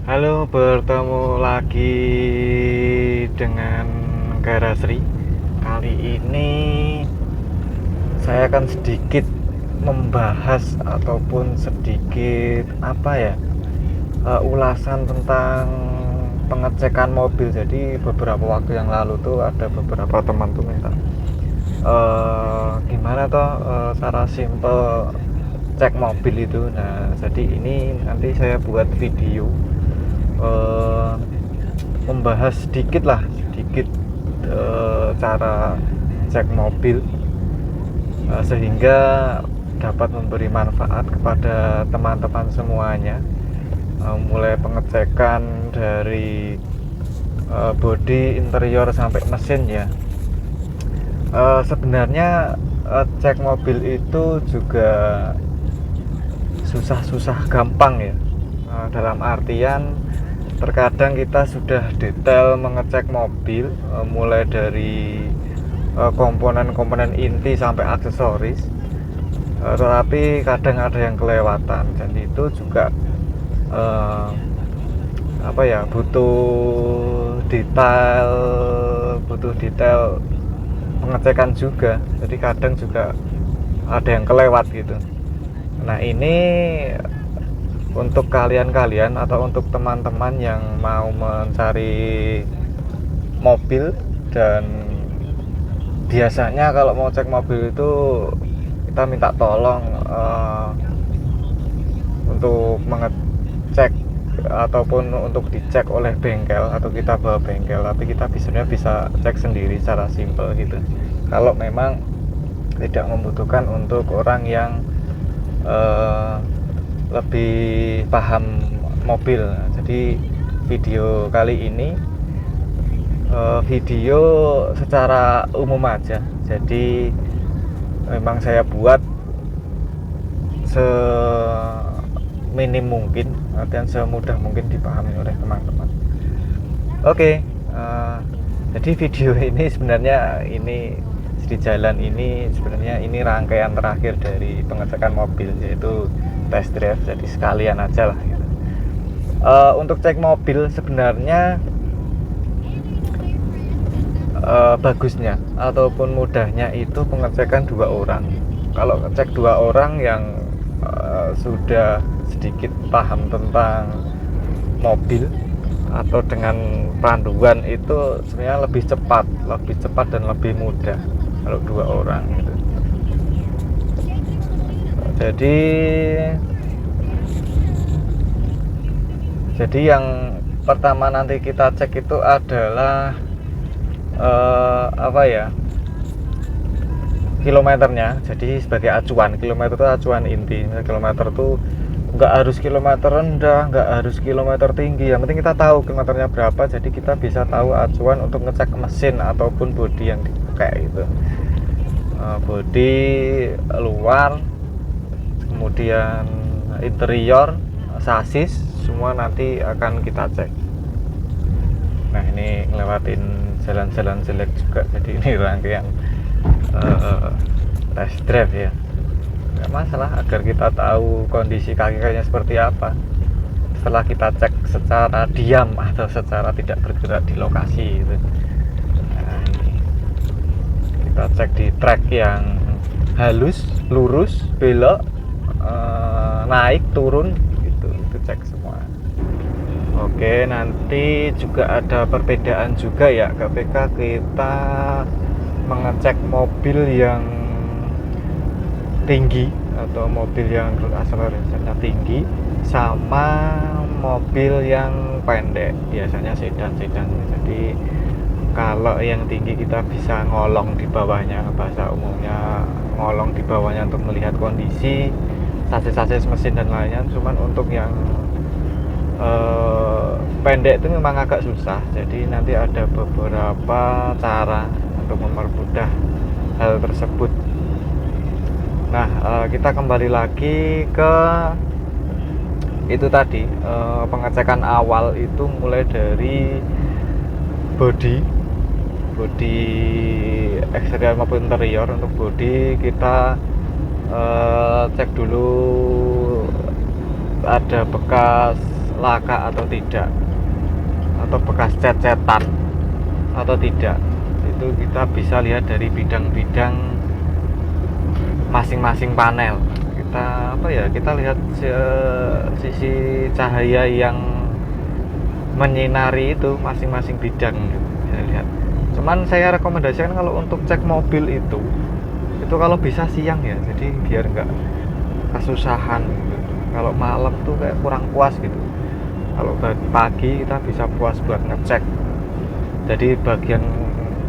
Halo, bertemu lagi dengan Garasri. Kali ini saya akan sedikit membahas ataupun sedikit ulasan tentang pengecekan mobil. Jadi beberapa waktu yang lalu tuh ada beberapa teman tuh minta gimana toh cara simple cek mobil itu. Nah, jadi ini nanti saya buat video eh, membahas sedikit cara cek mobil, sehingga dapat memberi manfaat kepada teman-teman semuanya, mulai pengecekan dari bodi, interior sampai mesin ya. Sebenarnya cek mobil itu juga susah-susah gampang ya, dalam artian terkadang kita sudah detail mengecek mobil, mulai dari komponen-komponen inti sampai aksesoris, tetapi kadang ada yang kelewatan, dan itu juga eh, butuh detail pengecekan juga. Jadi kadang juga ada yang kelewat gitu. Nah, ini untuk kalian-kalian atau untuk teman-teman yang mau mencari mobil, dan biasanya kalau mau cek mobil itu kita minta tolong untuk mengecek ataupun untuk dicek oleh bengkel, atau kita bawa bengkel, tapi kita sebenarnya bisa cek sendiri secara simple gitu, kalau memang tidak membutuhkan untuk orang yang lebih paham mobil. Jadi video kali ini video secara umum aja. Jadi memang saya buat seminim mungkin, artinya semudah mungkin dipahami oleh teman-teman. Oke, jadi video ini sebenarnya di jalan ini sebenarnya ini rangkaian terakhir dari pengecekan mobil, yaitu test drive. Jadi sekalian aja lah gitu. Untuk cek mobil sebenarnya bagusnya ataupun mudahnya itu pengecekan 2 orang. Kalau ngecek 2 orang yang sudah sedikit paham tentang mobil atau dengan panduan, itu sebenarnya lebih cepat dan lebih mudah kalau 2 orang gitu. Jadi yang pertama nanti kita cek itu adalah kilometernya. Jadi sebagai acuan, kilometer itu acuan inti. Kilometer itu nggak harus kilometer rendah, nggak harus kilometer tinggi, yang penting kita tahu kilometernya berapa. Jadi kita bisa tahu acuan untuk ngecek mesin ataupun bodi yang dipakai gitu. Bodi luar, kemudian interior, sasis, semua nanti akan kita cek. Nah, ini ngelewatin jalan-jalan jelek juga, jadi ini rangkaian test drive ya. Nggak masalah, agar kita tahu kondisi kaki-kakinya seperti apa setelah kita cek secara diam atau secara tidak bergerak di lokasi gitu. Nah, ini kita cek di trek yang halus, lurus, belok, naik, turun gitu, itu cek semua. Oke, nanti juga ada perbedaan juga ya ketika kita mengecek mobil yang tinggi atau mobil yang akselerasinya tinggi sama mobil yang pendek, biasanya sedan. Jadi kalau yang tinggi kita bisa ngolong di bawahnya, bahasa umumnya ngolong di bawahnya untuk melihat kondisi sasis mesin dan lainnya. Cuman untuk yang pendek itu memang agak susah, jadi nanti ada beberapa cara untuk mempermudah hal tersebut. Nah, kita kembali lagi ke itu tadi, pengecekan awal itu mulai dari bodi eksterior maupun interior. Untuk bodi kita cek dulu ada bekas laka atau tidak, atau bekas cat-catan atau tidak. Itu kita bisa lihat dari bidang-bidang masing-masing panel. Kita lihat sisi cahaya yang menyinari itu masing-masing bidang gitu. Ya, lihat. Cuman saya rekomendasikan kalau untuk cek mobil itu kalau bisa siang ya, jadi biar nggak kesusahan gitu. Kalau malam tuh kayak kurang puas gitu. Kalau pagi kita bisa puas buat ngecek, jadi bagian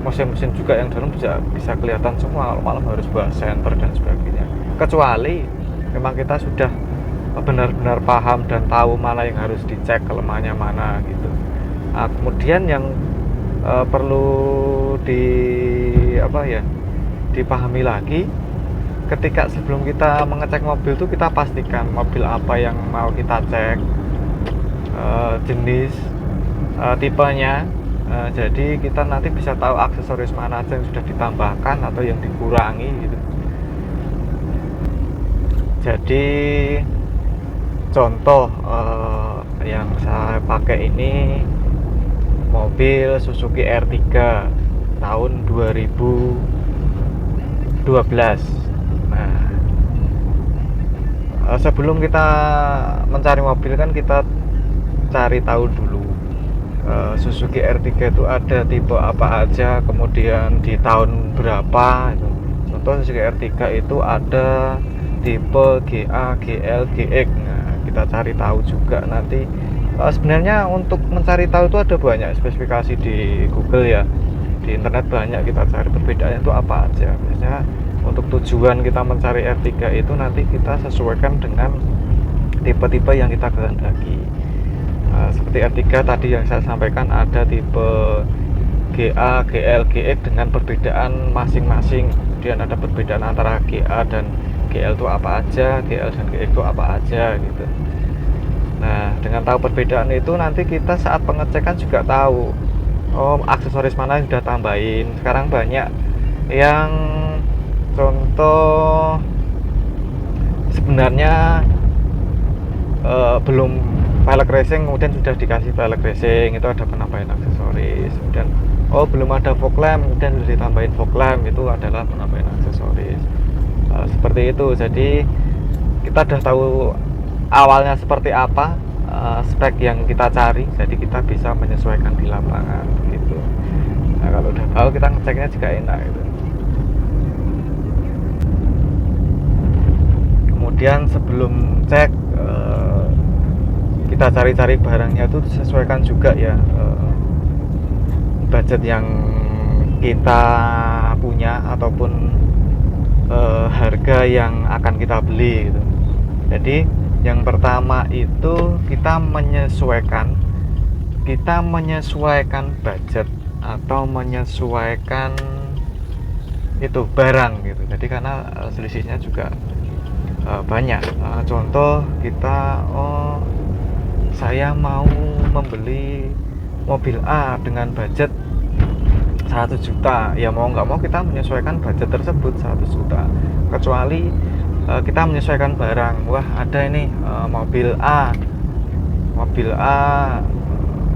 mesin-mesin juga yang dalam bisa kelihatan semua. Kalau malam harus bawa senter dan sebagainya, kecuali memang kita sudah benar-benar paham dan tahu mana yang harus dicek, kelemahannya mana gitu. Nah, kemudian yang perlu dipahami lagi, ketika sebelum kita mengecek mobil itu kita pastikan mobil apa yang mau kita cek, jenis, tipenya. Jadi kita nanti bisa tahu aksesoris mana aja yang sudah ditambahkan atau yang dikurangi gitu. Jadi contoh yang saya pakai ini mobil Suzuki R3 tahun 2012. Nah, sebelum kita mencari mobil kan kita cari tahu dulu Suzuki R3 itu ada tipe apa aja, kemudian di tahun berapa itu. Contoh Suzuki R3 itu ada tipe GA, GL, GX. Nah, kita cari tahu juga nanti. Sebenarnya untuk mencari tahu itu ada banyak spesifikasi di Google ya, di internet banyak kita cari perbedaannya itu apa aja. Biasanya untuk tujuan kita mencari R3 itu nanti kita sesuaikan dengan tipe-tipe yang kita kehendaki. Seperti R3 tadi yang saya sampaikan ada tipe GA, GL, GX dengan perbedaan masing-masing. Kemudian ada perbedaan antara GA dan GL itu apa aja, GL dan GX itu apa aja gitu. Nah, dengan tahu perbedaan itu nanti kita saat pengecekan juga tahu aksesoris mana yang sudah tambahin. Sekarang banyak yang contoh sebenarnya belum velg racing, kemudian sudah dikasih velg racing, itu ada penambahan aksesoris. Kemudian belum ada fog lamp, kemudian sudah ditambahin fog lamp, itu adalah penambahan aksesoris. Seperti itu. Jadi kita sudah tahu awalnya seperti apa spek yang kita cari, jadi kita bisa menyesuaikan di lapangan gitu. Nah, kalau udah tahu kita ngeceknya juga enak gitu. Kemudian sebelum cek kita cari-cari barangnya itu sesuaikan juga ya budget yang kita punya ataupun harga yang akan kita beli gitu. Jadi yang pertama itu kita menyesuaikan budget atau menyesuaikan itu barang gitu. Jadi karena selisihnya juga banyak. Contoh kita saya mau membeli mobil A dengan budget 100 juta, ya mau nggak mau kita menyesuaikan budget tersebut 100 juta. Kecuali kita menyesuaikan barang, wah ada ini mobil A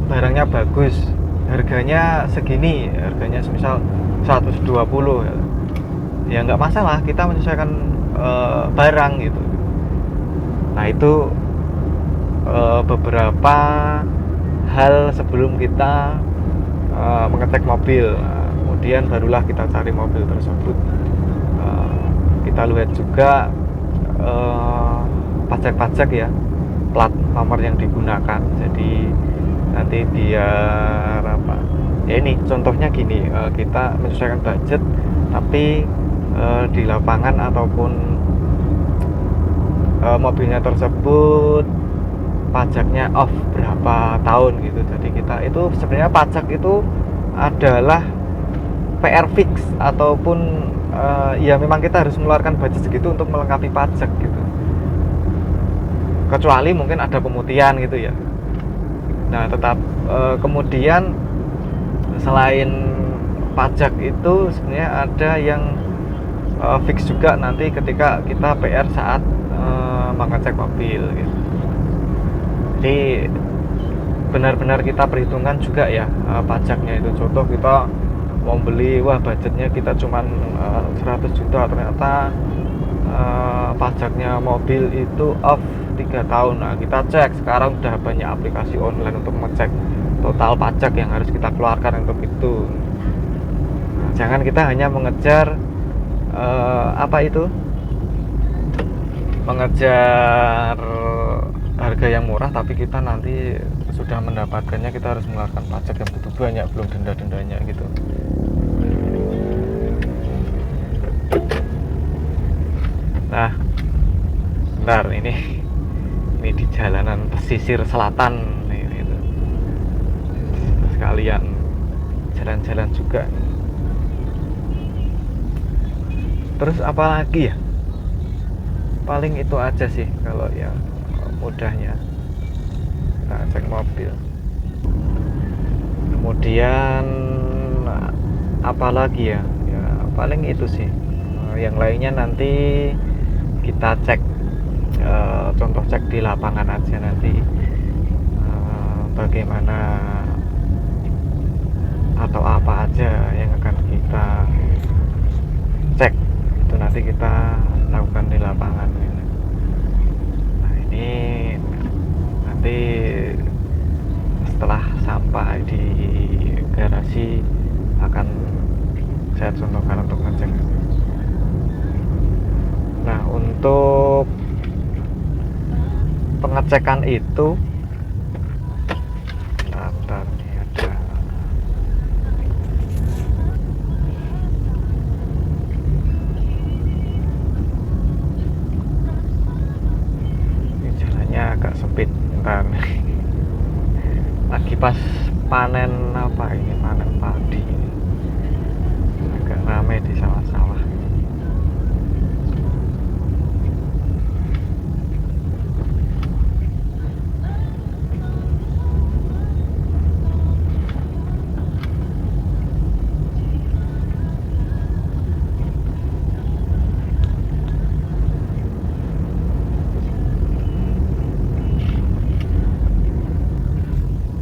barangnya bagus, harganya segini, harganya semisal 120, ya nggak masalah, kita menyesuaikan barang gitu. Nah itu beberapa hal sebelum kita mengecek mobil. Kemudian barulah kita cari mobil tersebut. Kita lihat juga pajak-pajak ya, plat nomor yang digunakan. Jadi nanti biar apa ya, ini contohnya gini, kita menyesuaikan budget tapi di lapangan ataupun mobilnya tersebut pajaknya off berapa tahun gitu. Jadi kita itu sebenarnya pajak itu adalah PR fix ataupun ya memang kita harus mengeluarkan budget segitu untuk melengkapi pajak gitu. Kecuali mungkin ada pemutihan gitu ya. Nah tetap kemudian selain pajak itu sebenarnya ada yang fix juga nanti ketika kita PR saat mengecek mobil gitu. Jadi benar-benar kita perhitungkan juga ya pajaknya itu. Contoh kita mau beli, wah budgetnya kita cuman 100 juta, ternyata pajaknya mobil itu off 3 tahun. Nah, kita cek, sekarang udah banyak aplikasi online untuk mengecek total pajak yang harus kita keluarkan untuk itu. Nah, jangan kita hanya mengejar apa itu, mengejar harga yang murah, tapi kita nanti sudah mendapatkannya kita harus mengeluarkan pajak yang begitu banyak, belum denda-dendanya gitu. Nah, bentar, ini di jalanan pesisir selatan ini tuh. Sekalian jalan-jalan juga. Terus apa lagi ya, paling itu aja sih kalau yang mudahnya kita cek mobil. Kemudian apa lagi ya, ya paling itu sih. Yang lainnya nanti kita cek, contoh cek di lapangan aja nanti, bagaimana atau apa aja yang akan kita cek, itu nanti kita lakukan di lapangan. Nah, ini nanti setelah sampai di garasi akan saya contohkan untuk ngecek. Nah, untuk pengecekan itu bentar, nih ada ini, jalannya agak sempit, bentar. Lagi pas panen apa ini, panen padi, agak ramai di sawah-sawah.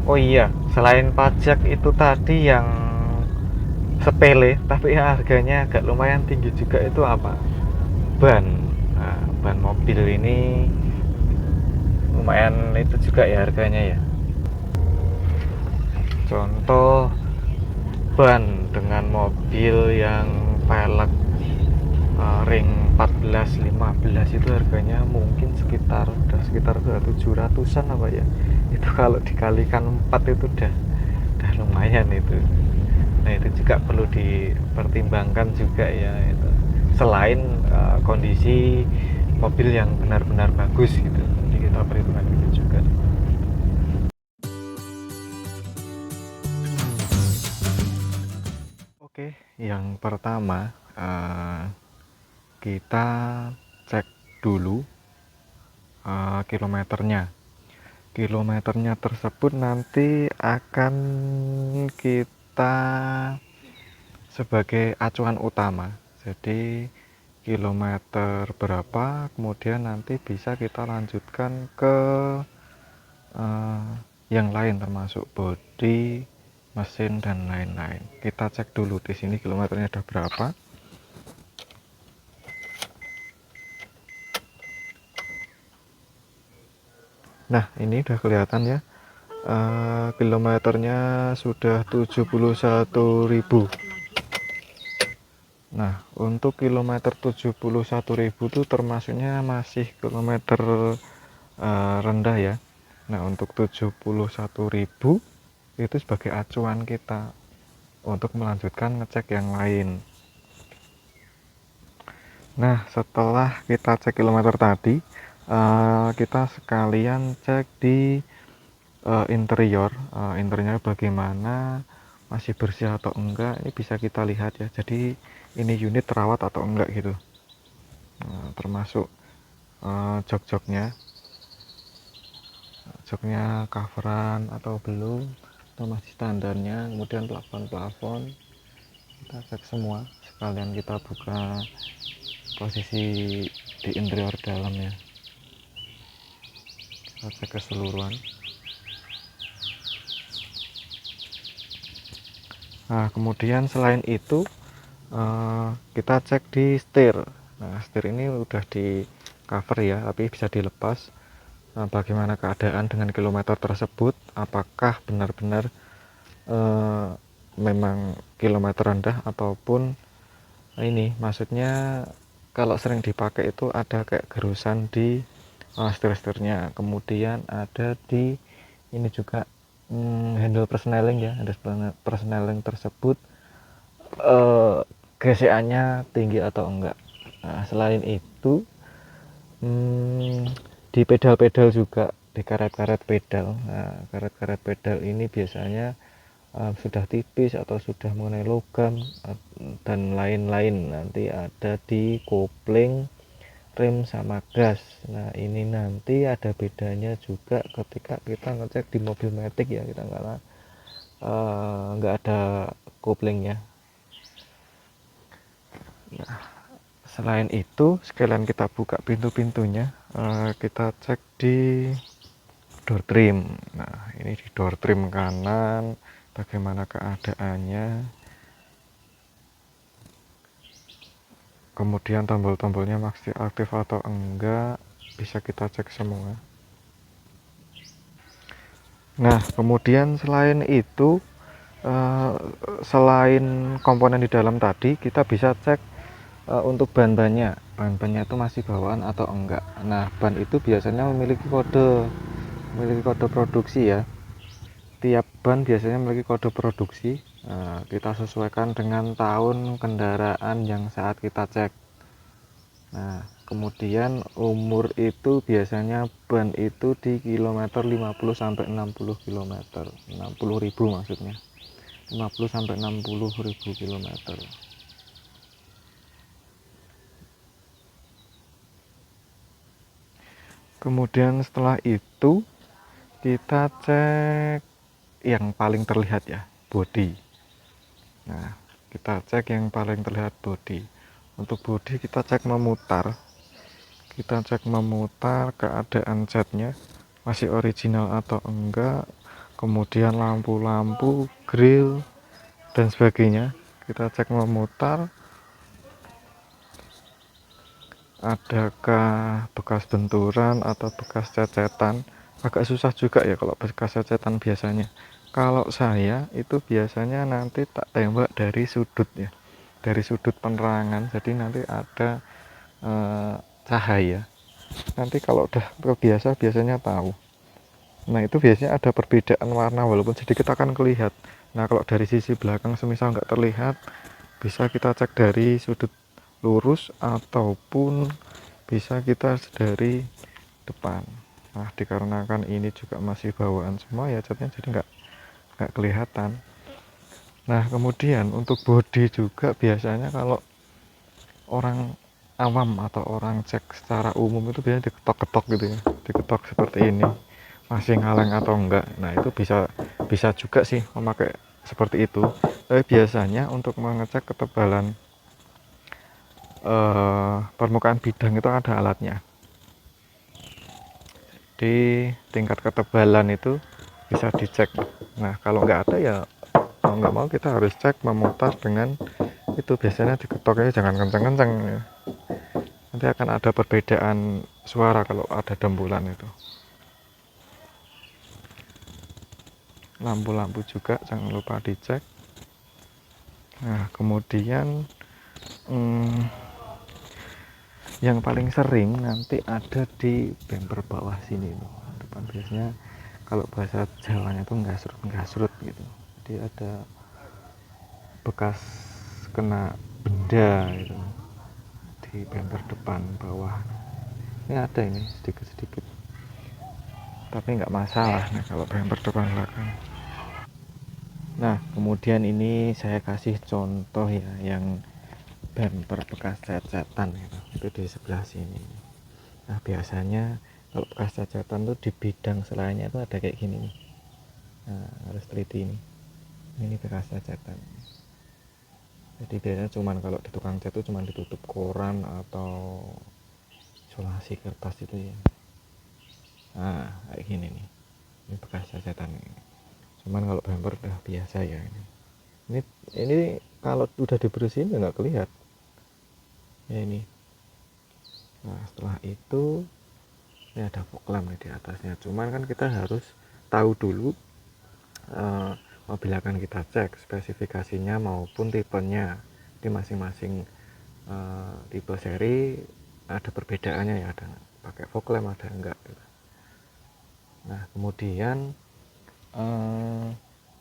Oh iya, selain pajak itu tadi yang sepele tapi harganya agak lumayan tinggi juga, itu apa? Ban. Nah, ban mobil ini lumayan itu juga ya harganya ya. Contoh ban dengan mobil yang velg ring 14 15 itu harganya mungkin sekitar 700-an apa ya. Itu kalau dikalikan 4 itu udah lumayan itu. Nah, itu juga perlu dipertimbangkan juga ya itu. Selain kondisi mobil yang benar-benar bagus gitu, jadi kita perhitungkan itu juga. Oke, yang pertama kita cek dulu kilometernya. Kilometernya tersebut nanti akan kita sebagai acuan utama. Jadi kilometer berapa, kemudian nanti bisa kita lanjutkan ke yang lain termasuk bodi, mesin dan lain-lain. Kita cek dulu di sini kilometernya ada berapa. Nah, ini udah kelihatan ya, kilometernya sudah 71.000. Nah, untuk kilometer 71.000 itu termasuknya masih kilometer rendah ya. Nah, untuk 71.000 itu sebagai acuan kita untuk melanjutkan ngecek yang lain. Nah, setelah kita cek kilometer tadi, kita sekalian cek di interior, interiornya bagaimana, masih bersih atau enggak. Ini bisa kita lihat ya, jadi ini unit terawat atau enggak gitu. Termasuk jok-joknya coveran atau belum, atau masih standarnya. Kemudian plafon kita cek semua, sekalian kita buka posisi di interior dalamnya. Kita kita cek keseluruhan. Nah kemudian selain itu kita cek di setir. Nah setir ini udah di cover ya, tapi bisa dilepas. Nah, bagaimana keadaan dengan kilometer tersebut, apakah benar-benar memang kilometer rendah ataupun ini, maksudnya kalau sering dipakai itu ada kayak gerusan di setir-setirnya, kemudian ada di ini juga handle persneling ya, handle persneling tersebut gesekannya tinggi atau enggak. Nah selain itu di pedal-pedal juga, di karet-karet pedal. Nah karet-karet pedal ini biasanya sudah tipis atau sudah mengenai logam dan lain-lain. Nanti ada di kopling, rem sama gas. Nah ini nanti ada bedanya juga ketika kita ngecek di mobil matic ya, kita nggak ada koplingnya. Nah selain itu sekalian kita buka pintu-pintunya, kita cek di door trim. Nah ini di door trim kanan bagaimana keadaannya, kemudian tombol-tombolnya masih aktif atau enggak, bisa kita cek semua. Nah kemudian selain itu selain komponen di dalam tadi, kita bisa cek untuk ban-bannya itu masih bawaan atau enggak. Nah ban itu biasanya memiliki kode produksi ya, tiap ban biasanya memiliki kode produksi. Kita sesuaikan dengan tahun kendaraan yang saat kita cek. Nah kemudian umur itu biasanya ban itu di kilometer 50 sampai 60 kilometer, 60.000 maksudnya, 50 sampai 60.000 kilometer. Kemudian setelah itu kita cek yang paling terlihat ya, bodi. Nah kita cek yang paling terlihat, bodi. Untuk bodi kita cek memutar, keadaan catnya masih original atau enggak, kemudian lampu-lampu, grill dan sebagainya kita cek memutar. Adakah bekas benturan atau bekas cecetan, agak susah juga ya kalau bekas cecetan. Biasanya kalau saya itu biasanya nanti tak tembak dari sudut ya, dari sudut penerangan, jadi nanti ada cahaya. Nanti kalau udah terbiasa biasanya tahu. Nah itu biasanya ada perbedaan warna walaupun sedikit akan kelihatan. Nah kalau dari sisi belakang semisal nggak terlihat, bisa kita cek dari sudut lurus ataupun bisa kita dari depan. Nah dikarenakan ini juga masih bawaan semua ya, catnya jadi nggak kelihatan. Nah kemudian untuk bodi juga biasanya kalau orang awam atau orang cek secara umum itu biasanya diketok-ketok gitu ya, diketok seperti ini, masih ngaleng atau enggak. Nah itu bisa juga sih memakai seperti itu, tapi biasanya untuk mengecek ketebalan permukaan bidang itu ada alatnya. Di tingkat ketebalan itu bisa dicek. Nah kalau nggak ada ya mau nggak mau kita harus cek memutar dengan itu. Biasanya diketoknya jangan kenceng-kenceng ya. Nanti akan ada perbedaan suara kalau ada dembulan itu. Lampu-lampu juga jangan lupa dicek. Nah kemudian yang paling sering nanti ada di bumper bawah sini nih, depan. Biasanya kalau bahasa Jawanya tuh nggak surut gitu, jadi ada bekas kena benda gitu di bumper depan bawah. Ini ada ini sedikit-sedikit, tapi nggak masalah nih kalau bumper depan belakang. Nah kemudian ini saya kasih contoh ya, yang bumper bekas cecetan itu di sebelah sini. Nah biasanya kalau bekas cecetan tuh di bidang selainnya itu ada kayak gini nih. Nah harus teliti ini bekas cecetan. Jadi biasanya cuman kalau di tukang cat itu cuman ditutup koran atau isolasi kertas itu ya. Nah kayak gini nih, ini bekas cacetan ini. Cuman kalau bumper udah biasa ya ini kalau udah dibersihin ya nggak kelihatan ya ini. Nah setelah itu ini ada fog lamp nih di atasnya, cuman kan kita harus tahu dulu mobil akan kita cek spesifikasinya maupun tipenya di masing-masing tipe seri ada perbedaannya ya, ada pakai fog lamp ada enggak gitu. Nah kemudian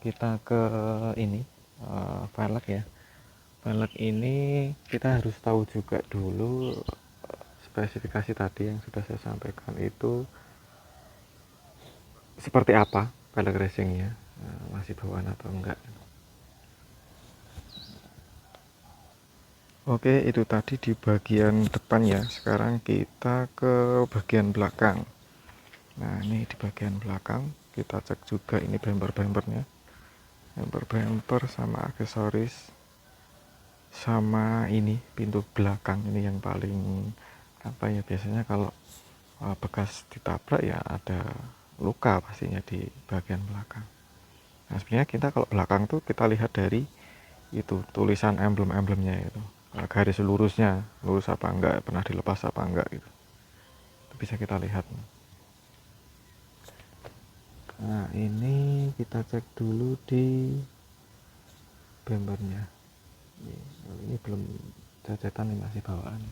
kita ke ini velg ya. Velg ini kita harus tahu juga dulu spesifikasi tadi yang sudah saya sampaikan itu seperti apa velg racingnya, masih bawaan atau enggak. Oke, itu tadi di bagian depan ya. Sekarang kita ke bagian belakang. Nah ini di bagian belakang kita cek juga ini bumper-bumpernya, bumper sama aksesoris, sama ini pintu belakang ini yang paling apa ya, biasanya kalau bekas ditabrak ya ada luka pastinya di bagian belakang. Nah sebenarnya kita kalau belakang tuh kita lihat dari itu tulisan emblem-emblemnya itu, garis lurusnya lurus apa enggak, pernah dilepas apa enggak gitu, itu bisa kita lihat. Nah ini kita cek dulu di bumpernya. Ini belum cacetan, ini masih bawaan.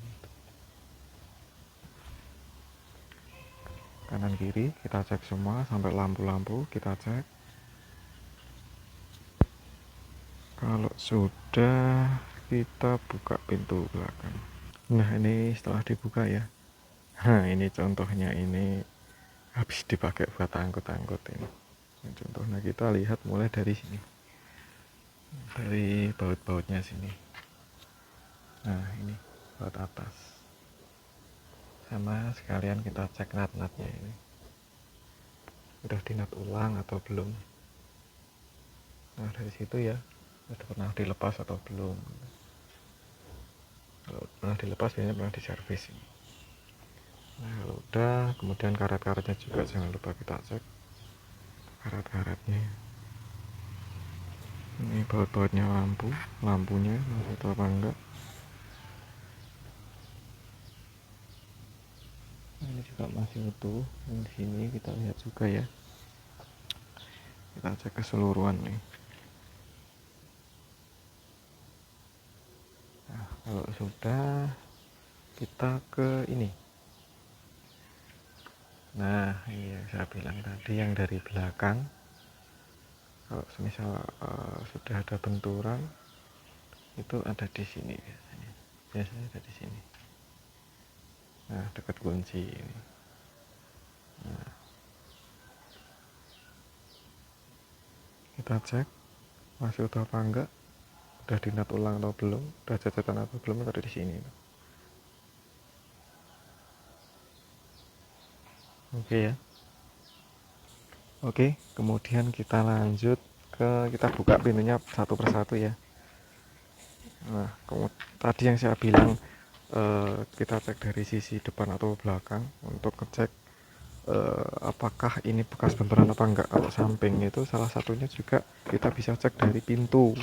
Kanan kiri kita cek semua sampai lampu-lampu kita cek. Kalau sudah kita buka pintu belakang. Nah ini setelah dibuka ya, nah ini contohnya, ini habis dipakai buat angkut-angkut ini. Contohnya kita lihat mulai dari sini, dari baut-bautnya sini. Nah ini baut atas, sama sekalian kita cek nat-natnya ini udah dinat ulang atau belum. Nah dari situ ya udah pernah dilepas atau belum. Kalau pernah dilepas biasanya pernah diservis. Nah kalau udah, kemudian karet-karetnya juga jangan lupa kita cek karet-karetnya. Ini baut-bautnya lampunya masih itu apa enggak. Nah, ini juga masih utuh. Di sini kita lihat juga ya, kita cek keseluruhan nih. Nah kalau sudah, kita ke ini. Nah ini yang saya bilang tadi, yang dari belakang kalau misal sudah ada benturan itu ada di sini biasanya ada di sini. Nah dekat kunci ini. Nah, kita cek masih utuh apa enggak, udah dinat ulang atau belum, udah cacetan atau belum, ada di sini. Oke ya. Oke, kemudian kita lanjut ke, kita buka pintunya satu persatu ya. Nah tadi yang saya bilang kita cek dari sisi depan atau belakang untuk ngecek apakah ini bekas benturan apa enggak. Kalau samping itu salah satunya juga kita bisa cek dari pintu.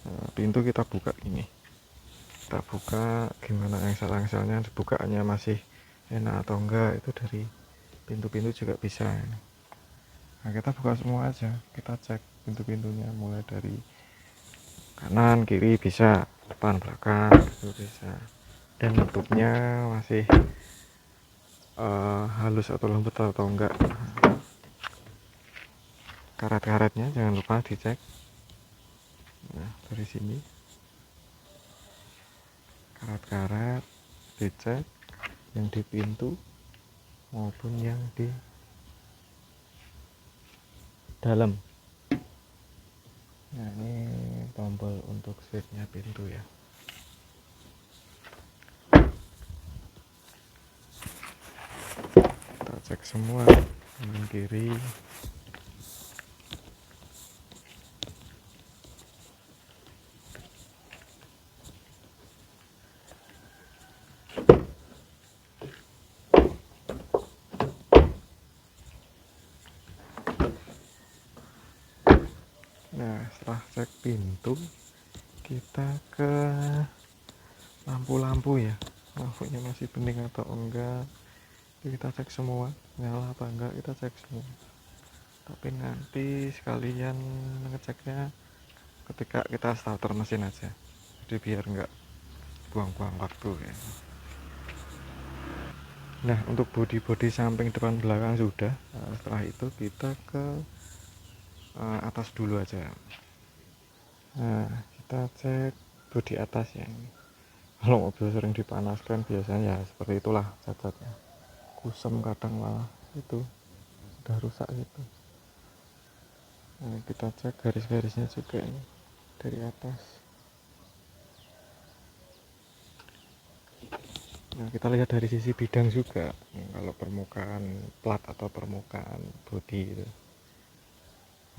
Nah, pintu kita buka ini, kita buka gimana engsel-engselnya, bukaannya masih enak atau enggak, itu dari pintu-pintu juga bisa. Nah kita buka semua aja, kita cek pintu-pintunya mulai dari kanan kiri bisa, depan belakang itu bisa, dan tutupnya masih halus atau lembut atau enggak. Karet-karetnya jangan lupa dicek. Nah dari sini karet-karet dicek, yang di pintu maupun yang di dalam. Nah ini tombol untuk switchnya pintu ya. Kita cek semua kanan kiri. setelah cek pintu, kita ke lampu-lampu ya, lampunya masih bening atau enggak. Kita cek semua, nyala apa enggak kita cek semua. Tapi nanti sekalian ngeceknya ketika kita starter mesin aja, jadi biar enggak buang-buang waktu ya. Nah, untuk bodi-bodi samping depan belakang sudah. Nah, setelah itu kita ke atas dulu aja. Nah, kita cek bodi atas ya. Kalau mobil sering dipanaskan biasanya ya seperti itulah cacatnya. Kusem kadang malah itu udah rusak gitu. Nah, kita cek garis-garisnya juga ini dari atas. Nah, kita lihat dari sisi bidang juga. Kalau permukaan plat atau permukaan bodi itu,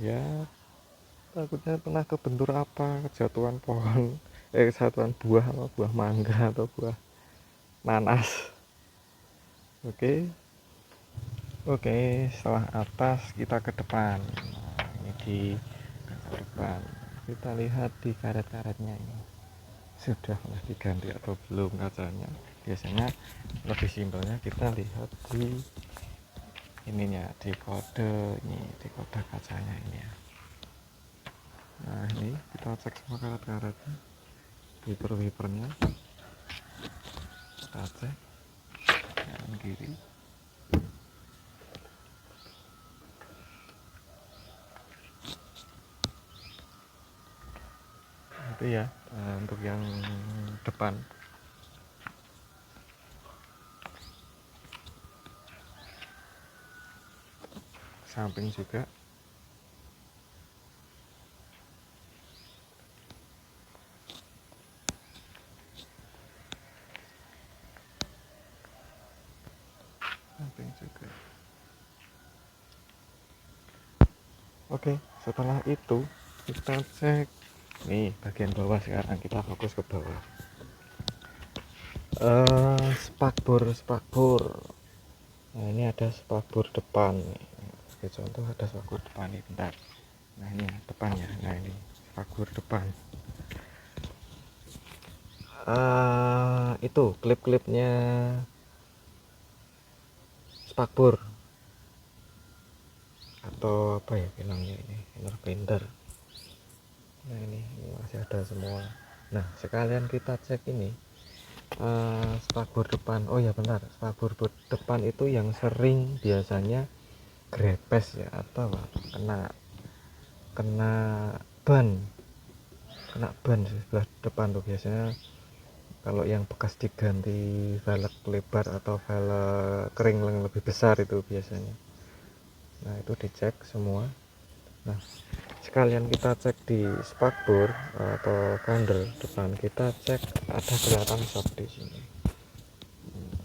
ya takutnya pernah kebentur apa, kejatuhan pohon, kejatuhan buah atau buah mangga atau buah nanas. Oke, setelah atas kita ke depan. Nah, ini di kaca depan. Kita lihat di karet-karetnya ini sudah diganti atau belum kacanya. Biasanya lebih simpelnya kita lihat di ininya, di kode ini, di kode kacanya ini ya. Nah, ini kita cek semua karet-karetnya, wiper-wipernya kita cek kanan kiri. Itu ya untuk yang depan. Samping juga. Samping juga. Oke, setelah itu kita cek nih bagian bawah. Sekarang kita fokus ke bawah. Spakbor. Nah, ini ada spakbor depan nih. Sebagai contoh ada spakbor depan nih, bentar. Nah, ini depannya. Nah, ini spakbor depan. Itu klip-klipnya spakbor atau apa ya bilangnya, ini inner bender. Nah, ini masih ada semua. Nah, sekalian kita cek ini spakbor depan. Oh ya benar, spakbor depan itu yang sering biasanya grepes ya, atau kena ban sebelah depan tuh biasanya. Kalau yang bekas diganti velg lebar atau velg kering yang lebih besar itu biasanya. Nah, itu dicek semua. Nah, sekalian kita cek di spakbor atau fender depan, kita cek ada kelihatan shock di sini.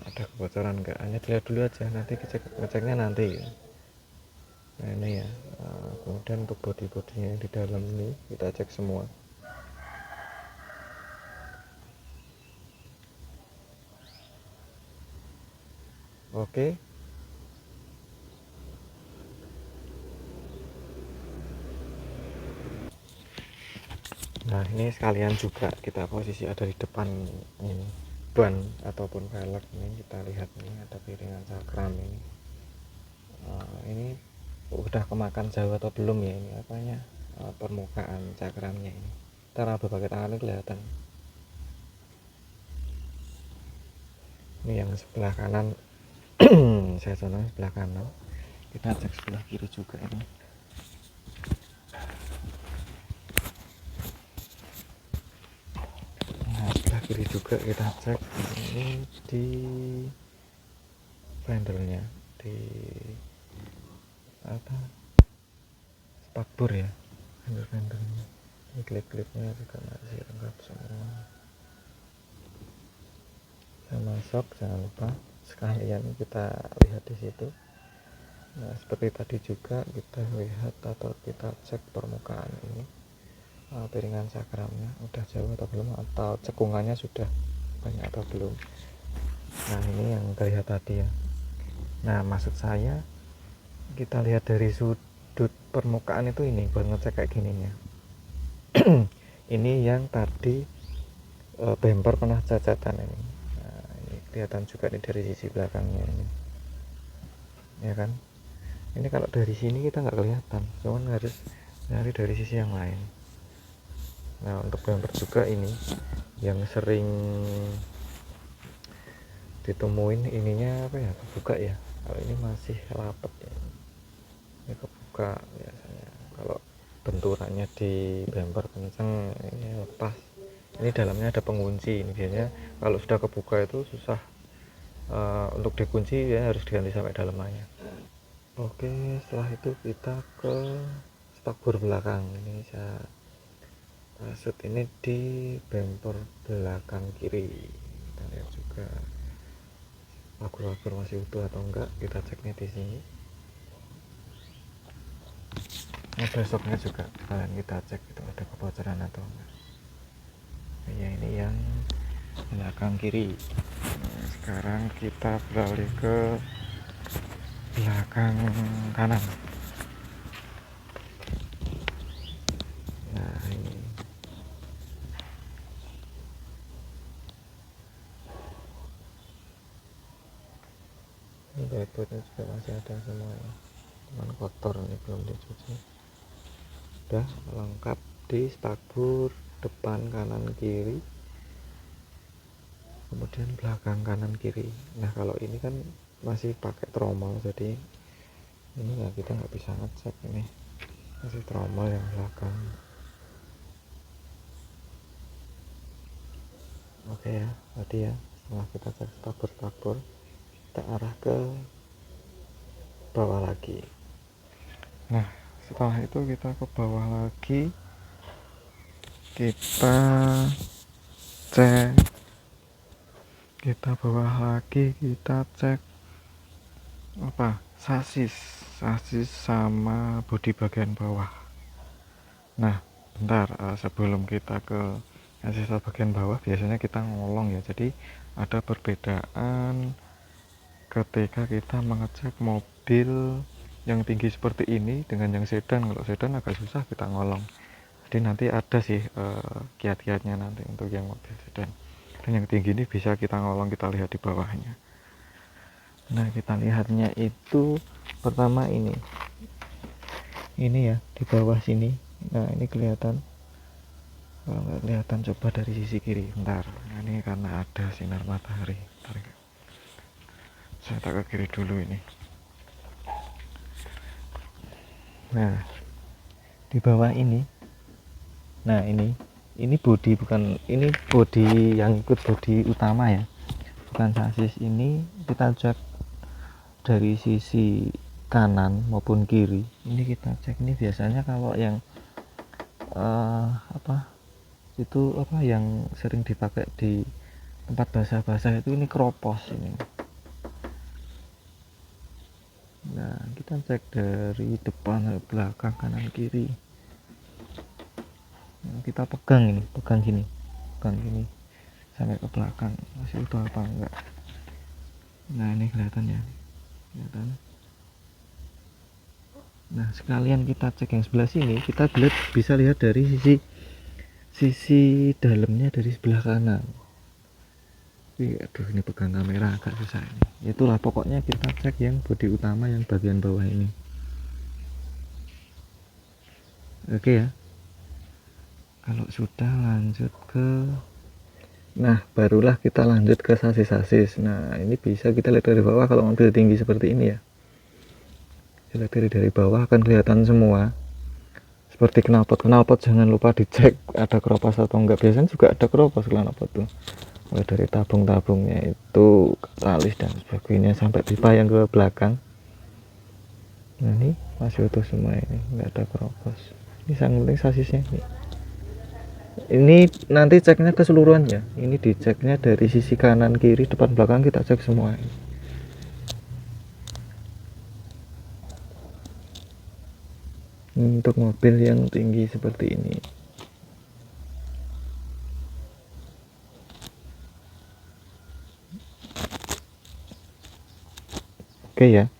Ada kebocoran enggak? Hanya dilihat dulu aja, nanti ngeceknya nanti. Nah, ini ya. Kemudian untuk bodi-bodinya yang di dalam ini kita cek semua. Oke. Nah, ini sekalian juga kita posisi ada di depan ini ban ataupun velg. Ini kita lihat ini ada piringan cakram ini. Ini udah kemakan jauh atau belum ya ini apanya, permukaan cakramnya ini. Cara berbagai tangan kelihatan. Ini yang sebelah kanan. Saya contohnya sebelah kanan. Kita cek sebelah kiri juga ini. Nah, sebelah kiri juga kita cek ini di fendernya, di apa, spakbor ya, fendernya. Ini klip-klipnya juga masih lengkap semua. Sama shock jangan lupa sekalian kita lihat di situ. Nah, seperti tadi juga kita lihat atau kita cek permukaan ini, piringan cakramnya udah jauh atau belum, atau cekungannya sudah banyak atau belum. Nah, ini yang terlihat tadi ya. Nah, maksud saya kita lihat dari sudut permukaan itu ini buat ngecek kayak gini ya. Ini yang tadi bumper pernah cacatan ini. Nah, ini kelihatan juga nih dari sisi belakangnya ini, ya kan. Ini kalau dari sini kita nggak kelihatan, cuman harus nyari dari sisi yang lain. Nah, untuk bumper juga ini yang sering ditemuin ininya apa ya, kebuka ya. Kalau ini masih rapet ya, ini kebuka biasanya. Kalau benturannya di bumper kenceng, ini lepas. Ini dalamnya ada pengunci. Ini biasanya kalau sudah kebuka itu susah untuk dikunci ya, harus diganti sampai dalamannya. Oke, setelah itu kita ke spakbor belakang. Ini saya pasut ini di bumper belakang kiri. Kita lihat juga spakbor masih utuh atau enggak, kita ceknya di sini. Nah, besoknya juga kalian kita cek itu ada kebocoran atau enggak. Ya, ini yang belakang kiri. Nah, sekarang kita beralih ke belakang kanan. Nah, ini dashboardnya juga masih ada semua ya, cuman kotor, ini belum dicuci. Udah lengkap di spakbor depan kanan kiri, kemudian belakang kanan kiri. Nah, kalau ini kan masih pakai tromol, jadi ini ya kita nggak bisa ngecek, ini masih tromol yang belakang. Oke ya, tadi ya setelah kita cek spakbor, kita arah ke bawah lagi. Nah, setelah itu kita ke bawah lagi, kita cek, kita bawah lagi, kita cek apa, sasis sama bodi bagian bawah. Nah, bentar, sebelum kita ke sasis bagian bawah, biasanya kita ngolong ya. Jadi ada perbedaan ketika kita mengecek mobil yang tinggi seperti ini dengan yang sedan. Kalau sedan agak susah kita ngolong, jadi nanti ada sih kiat-kiatnya nanti untuk yang mobil sedan. Dan yang tinggi ini bisa kita ngolong, kita lihat di bawahnya. Nah, kita lihatnya itu pertama ini ya, di bawah sini. Nah, ini kelihatan, kalau nggak kelihatan coba dari sisi kiri, bentar. Nah, ini karena ada sinar matahari. Bentar, saya tak ke kiri dulu ini. Nah, di bawah ini, nah ini bodi, bukan, ini bodi yang ikut bodi utama ya, bukan sasis. Ini kita cek dari sisi kanan maupun kiri. Ini kita cek, ini biasanya kalau yang yang sering dipakai di tempat basah-basah itu, ini keropos ini. Nah, kita cek dari depan, belakang, kanan, kiri. Nah, kita pegang gini sampai ke belakang, masih utuh apa enggak. Nah, ini kelihatan ya, kelihatan. Nah, sekalian kita cek yang sebelah sini, kita bisa lihat dari sisi dalamnya dari sebelah kanan. Aduh, ini pegang kamera agak susah ini. Itulah pokoknya kita cek yang bodi utama yang bagian bawah ini. Oke ya. Kalau sudah, lanjut ke, nah barulah kita lanjut ke sasis. Nah, ini bisa kita lihat dari bawah. Kalau mobil tinggi seperti ini ya, kita lihat dari bawah akan kelihatan semua. Seperti knalpot jangan lupa dicek ada keropos atau enggak. Biasanya juga ada keropos knalpot tuh, mulai dari tabung-tabungnya itu, tralis dan sebagainya, sampai pipa yang ke belakang. Nah, ini masih utuh semua, ini enggak ada keropos. Ini sangat penting sasisnya ini nanti ceknya keseluruhan ya. Ini diceknya dari sisi kanan, kiri, depan, belakang, kita cek semua ini. Untuk mobil yang tinggi seperti ini. Oke ya.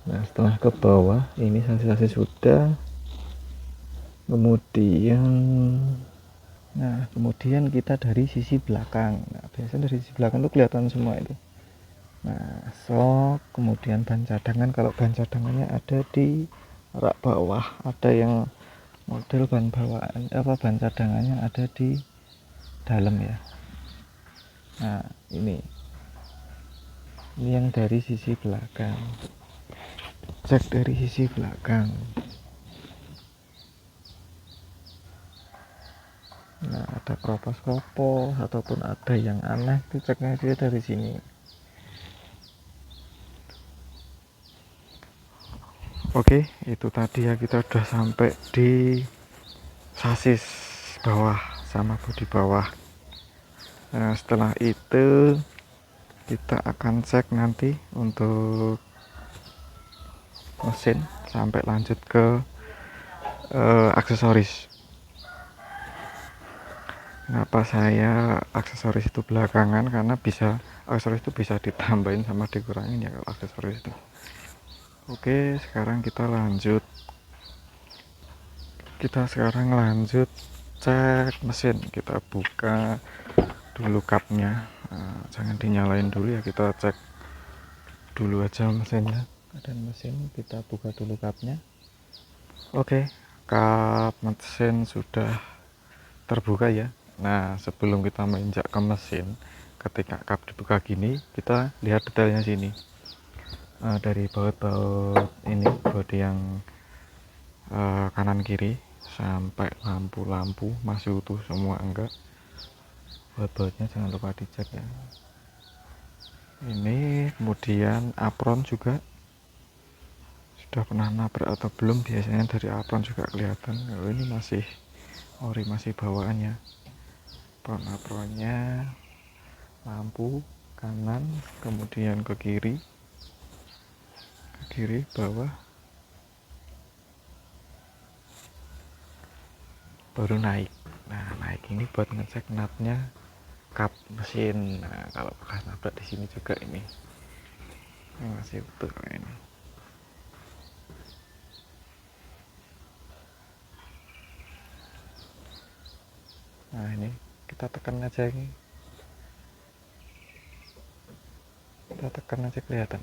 Nah, setelah ke bawah, ini sasis sudah. Kemudian kemudian kita dari sisi belakang. Nah, biasanya dari sisi belakang itu kelihatan semua itu. Nah, sok, kemudian ban cadangan, kalau ban cadangannya ada di rak bawah, ada yang model ban bawaan ban cadangannya ada di dalam ya. Nah, ini yang dari sisi belakang. Cek dari sisi belakang. Nah, ada keropos-keropos ataupun ada yang aneh, itu ceknya sih dari sini. Oke, itu tadi ya, kita udah sampai di sasis bawah sama bodi bawah. Nah, setelah itu kita akan cek nanti untuk mesin sampai lanjut ke aksesoris. Kenapa saya aksesoris itu belakangan? Karena aksesoris itu bisa ditambahin sama dikurangin ya kalau aksesoris itu. Oke, sekarang kita lanjut cek mesin. Kita buka dulu kapnya. Jangan dinyalain dulu ya, kita cek dulu aja mesinnya. Keadaan mesin, kita buka dulu kapnya. Oke, kap mesin sudah terbuka ya. Nah, sebelum kita menginjak ke mesin, ketika kap dibuka gini, kita lihat detailnya sini. Dari baut-baut ini, baut yang kanan kiri sampai lampu-lampu masih utuh semua enggak. Baut-bautnya jangan lupa dicek ya. Ini kemudian apron juga sudah pernah nabrak atau belum, biasanya dari apron juga kelihatan. Ini masih ori, masih bawaannya. Apronnya lampu kanan, kemudian ke kiri bawah, baru naik. Nah, naik ini buat ngecek natnya kap mesin. Nah, kalau bekas nabrak di sini juga ini masih utuh ini. Nah, ini kita tekan aja ini. Kita tekan aja kelihatan.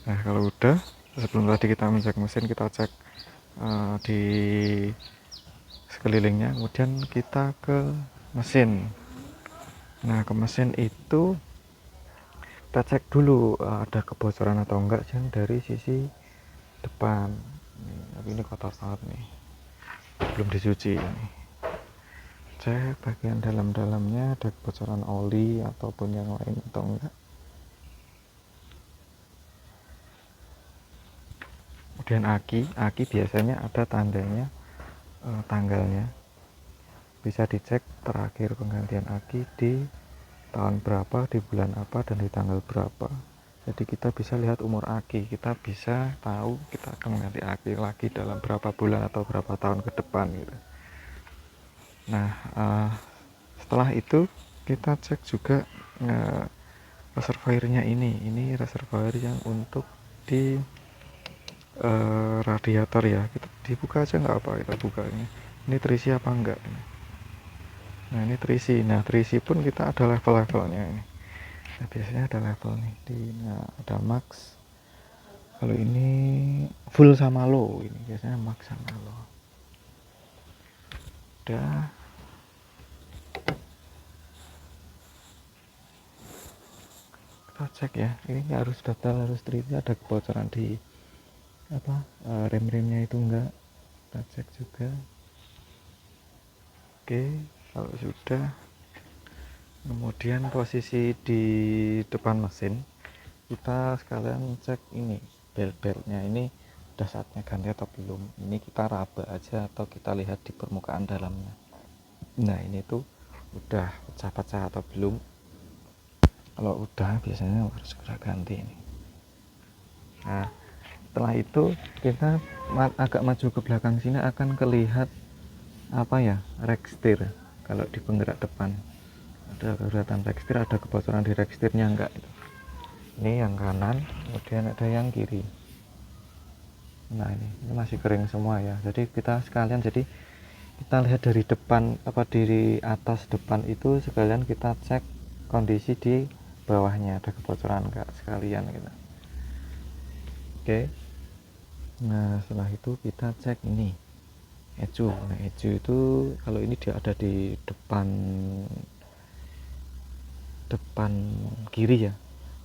Nah, kalau udah, sebelum tadi kita ngecek mesin, kita cek di sekelilingnya, kemudian kita ke mesin. Nah, ke mesin itu kita cek dulu ada kebocoran atau enggak yang dari sisi depan. Tapi ini kotor banget nih, belum dicuci ini. Cek bagian dalam-dalamnya ada kebocoran oli ataupun yang lain atau enggak. Kemudian aki biasanya ada tandanya, tanggalnya. Bisa dicek terakhir penggantian aki di tahun berapa, di bulan apa, dan di tanggal berapa. Jadi kita bisa lihat umur aki, kita bisa tahu kita akan mengganti aki lagi dalam berapa bulan atau berapa tahun ke depan gitu. Nah, setelah itu kita cek juga reservoirnya. Ini reservoir yang untuk di radiator ya. Kita dibuka aja nggak apa, kita buka ini terisi apa enggak ini. Nah, ini terisi. Nah, terisi pun kita ada level-levelnya ini. Nah, biasanya ada level nih ada max. Kalau ini full sama low, ini biasanya max sama low. Udah, kita cek ya, ini harus total, harus terisi, ada kebocoran di rem-remnya itu enggak, kita cek juga. Oke, kalau sudah, kemudian posisi di depan mesin kita sekalian cek ini bel-belnya, ini udah saatnya ganti atau belum. Ini kita raba aja atau kita lihat di permukaan dalamnya. Nah, ini tuh udah pecah-pecah atau belum. Kalau udah, biasanya harus segera ganti ini. Nah, setelah itu kita agak maju ke belakang sini akan kelihat rekstir. Kalau di penggerak depan ada kelihatan rekstir, ada kebocoran di rekstirnya enggak itu. Ini yang kanan, kemudian ada yang kiri. Nah ini masih kering semua ya, jadi kita sekalian, jadi kita lihat dari depan, dari atas depan itu sekalian kita cek kondisi di bawahnya ada kebocoran enggak sekalian gitu. Oke, nah setelah itu kita cek ini ecu. Nah ecu itu kalau ini dia ada di depan depan kiri ya,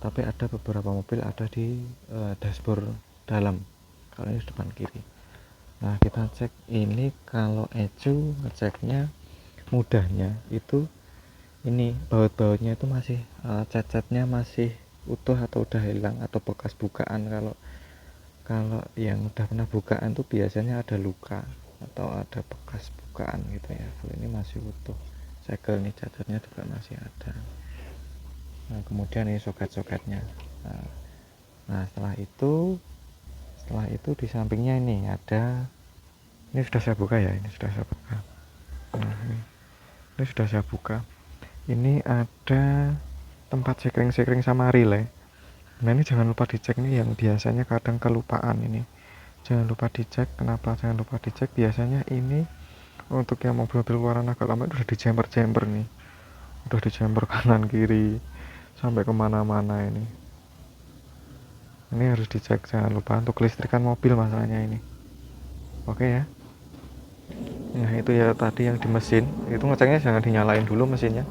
tapi ada beberapa mobil ada di dashboard dalam, kalau ini depan kiri. Nah kita cek ini, kalau ecu ngeceknya mudahnya itu ini baut-bautnya itu masih cat-catnya masih utuh atau udah hilang atau bekas bukaan. Kalau kalau yang udah pernah bukaan tuh biasanya ada luka atau ada bekas bukaan gitu ya. Kalau ini masih utuh, segel nih cat-catnya juga masih ada. Nah kemudian ini soket-soketnya. Nah setelah itu di sampingnya ini ada, ini sudah saya buka ya, ini sudah saya buka. Nah ini sudah saya buka. Ini ada tempat sekring-sekring sama relay. Nah ini jangan lupa dicek nih, yang biasanya kadang kelupaan ini. Jangan lupa dicek. Kenapa jangan lupa dicek? Biasanya ini untuk yang mobil-mobil keluaran agak lama itu udah dijemper-jemper nih, udah dijemper kanan kiri sampai kemana-mana. Ini harus dicek, jangan lupa, untuk kelistrikan mobil masalahnya ini. Oke ya. Nah itu ya tadi yang di mesin itu ngeceknya jangan dinyalain dulu mesinnya,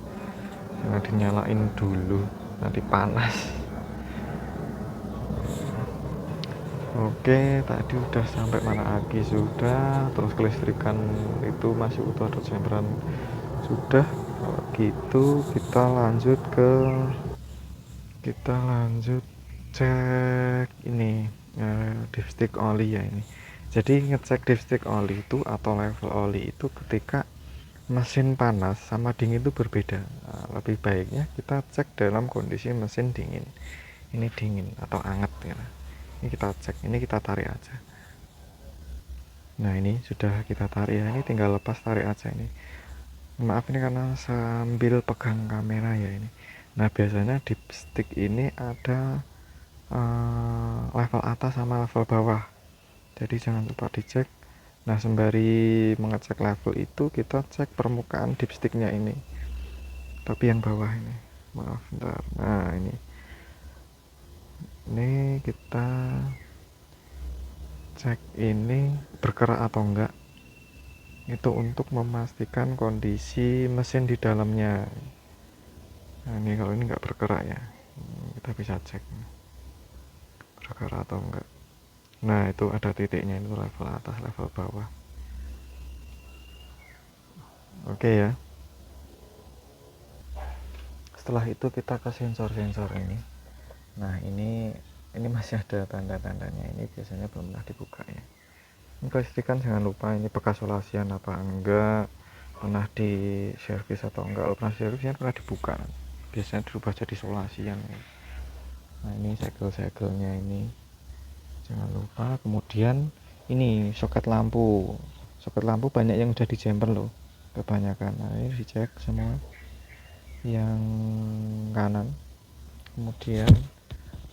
jangan dinyalain dulu, nanti panas. Oke, tadi udah sampai mana, aki sudah, terus kelistrikan itu masih utuh atau jemperan sudah. Kalau gitu kita lanjut cek ini dipstick oli ya ini. Jadi ngecek dipstick oli itu atau level oli itu ketika mesin panas sama dingin itu berbeda. Nah, lebih baiknya kita cek dalam kondisi mesin dingin. Ini dingin atau anget ya. Ini kita cek, ini kita tarik aja. Nah ini sudah kita tarik ya, ini tinggal lepas, tarik aja ini. Maaf ini karena sambil pegang kamera ya ini. Nah biasanya dipstick ini ada level atas sama level bawah, jadi jangan lupa dicek. Nah sembari mengecek level itu kita cek permukaan dipsticknya ini, tapi yang bawah ini, maaf bentar. Nah ini kita cek ini bergerak atau enggak, itu untuk memastikan kondisi mesin di dalamnya. Nah ini kalau ini enggak bergerak ya, kita bisa cek bergerak atau enggak. Nah itu ada titiknya, itu level atas level bawah. Oke ya, setelah itu kita ke sensor-sensor ini. Nah ini masih ada tanda-tandanya, ini biasanya belum pernah dibuka ya. Ini pastikan jangan lupa ini bekas solasian apa enggak, pernah di servis atau enggak. Kalau pernah servisnya pernah dibuka, biasanya dirubah jadi solasian ya. Nah ini segel-segelnya ini jangan lupa. Kemudian ini soket lampu banyak yang udah dijemper loh kebanyakan. Nah ini dicek semua yang kanan, kemudian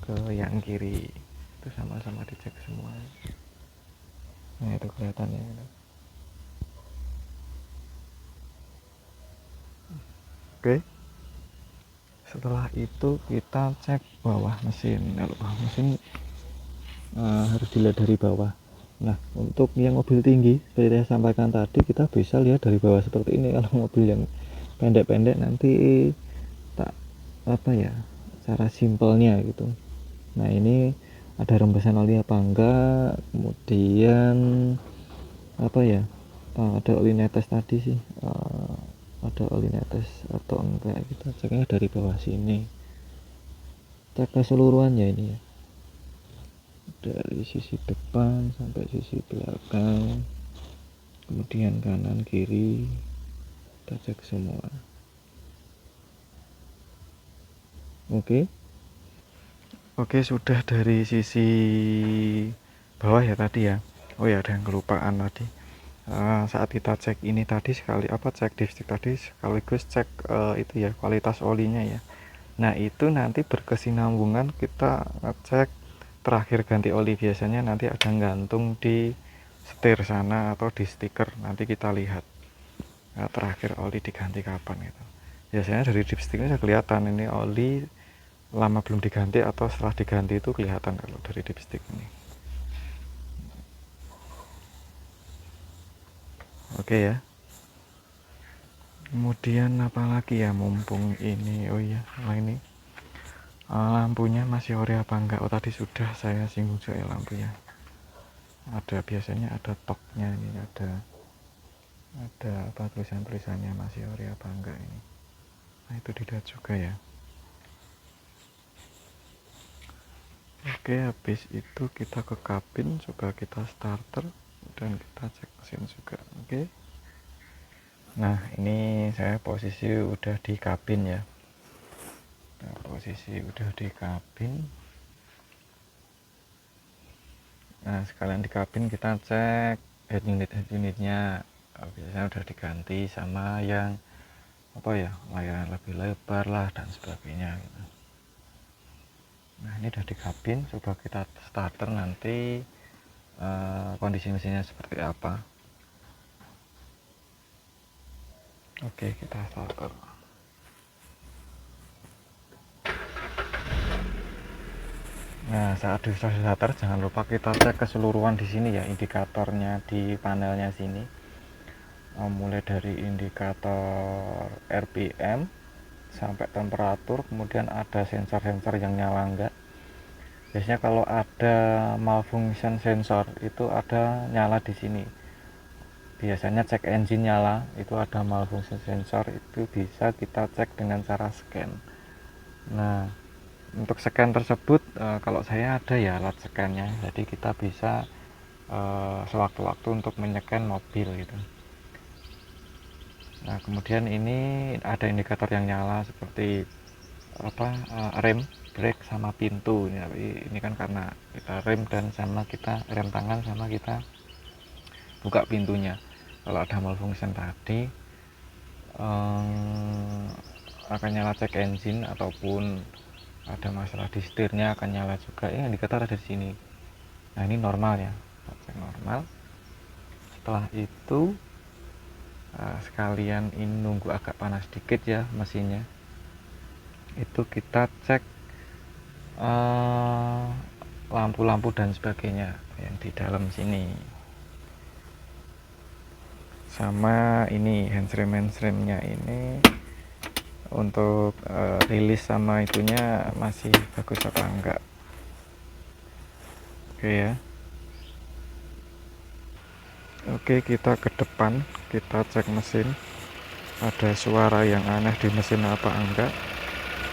ke yang kiri itu sama-sama dicek semua. Nah itu kelihatan ya. Oke, setelah itu kita cek bawah mesin. Kalau bawah mesin harus dilihat dari bawah. Nah untuk yang mobil tinggi seperti saya sampaikan tadi, kita bisa lihat dari bawah seperti ini. Kalau mobil yang pendek-pendek nanti tak apa ya, cara simpelnya gitu. Nah ini ada rembesan oli apa enggak, kemudian apa ya, ada oli netes tadi sih, ada oli netes atau enggak, kita ceknya dari bawah sini, cek keseluruhannya ini ya, dari sisi depan sampai sisi belakang, kemudian kanan kiri kita cek semua. Oke, sudah dari sisi bawah ya tadi ya. Oh ya, ada yang kelupaan tadi. Saat kita cek ini tadi cek dipstick tadi sekaligus cek itu ya, kualitas olinya ya. Nah itu nanti berkesinambungan kita ngecek terakhir ganti oli biasanya nanti ada gantung di setir sana atau di stiker, nanti kita lihat terakhir oli diganti kapan gitu. Biasanya dari dipstick ini bisa kelihatan ini oli lama belum diganti atau setelah diganti, itu kelihatan kalau dari dipstick ini. Oke ya. Kemudian apalagi ya, mumpung ini, oh iya, ini lampunya masih ori apa enggak. Oh tadi sudah saya singgung soal lampunya, ada biasanya ada toknya ini, ada apa tulisannya masih ori apa enggak ini. Nah itu dilihat juga ya. Oke, habis itu kita ke kabin, coba kita starter dan kita cek mesin juga. Oke, nah ini saya posisi udah di kabin ya. Nah, posisi udah di kabin. Nah sekalian di kabin kita cek head unitnya. Biasanya udah diganti sama yang apa ya, layar lebih lebar lah dan sebagainya gitu. Nah ini udah di kabin, coba kita starter nanti kondisi mesinnya seperti apa. Oke, kita starter. Nah saat di starter jangan lupa kita cek keseluruhan di sini ya, indikatornya di panelnya sini, mulai dari indikator RPM sampai temperatur, kemudian ada sensor-sensor yang nyala enggak. Biasanya kalau ada malfunction sensor itu ada nyala di sini. Biasanya cek engine nyala, itu ada malfunction sensor, itu bisa kita cek dengan cara scan. Nah untuk scan tersebut kalau saya ada ya alat scannya, jadi kita bisa sewaktu-waktu untuk menycan mobil gitu. Nah kemudian ini ada indikator yang nyala seperti apa, rem, brake sama pintu ini kan karena kita rem dan sama kita rem tangan sama kita buka pintunya. Kalau ada malfunction tadi akan nyala cek engine, ataupun ada masalah di setirnya akan nyala juga. Ini indikator ada di sini. Nah ini normal ya, cek normal. Setelah itu sekalian ini nunggu agak panas dikit ya mesinnya, itu kita cek lampu-lampu dan sebagainya yang di dalam sini, sama ini handsrem-handsremnya ini untuk rilis sama itunya masih bagus apa enggak. Oke ya. Oke, kita ke depan, kita cek mesin, ada suara yang aneh di mesin apa enggak.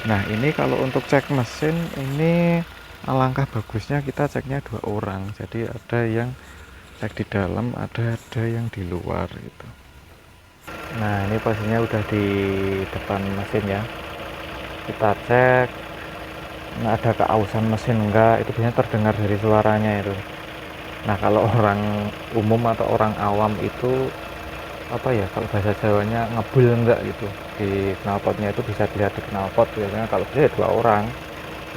Nah ini kalau untuk cek mesin ini alangkah bagusnya kita ceknya 2 orang, jadi ada yang cek di dalam, ada yang di luar gitu. Nah ini posisinya udah di depan mesin ya, kita cek. Nah ada keausan mesin enggak, itu biasanya terdengar dari suaranya itu. Nah kalau orang umum atau orang awam itu apa ya, kalau bahasa Jawanya ngebul enggak gitu di knalpotnya, itu bisa dilihat di knalpot. Biasanya kalau bisa 2 orang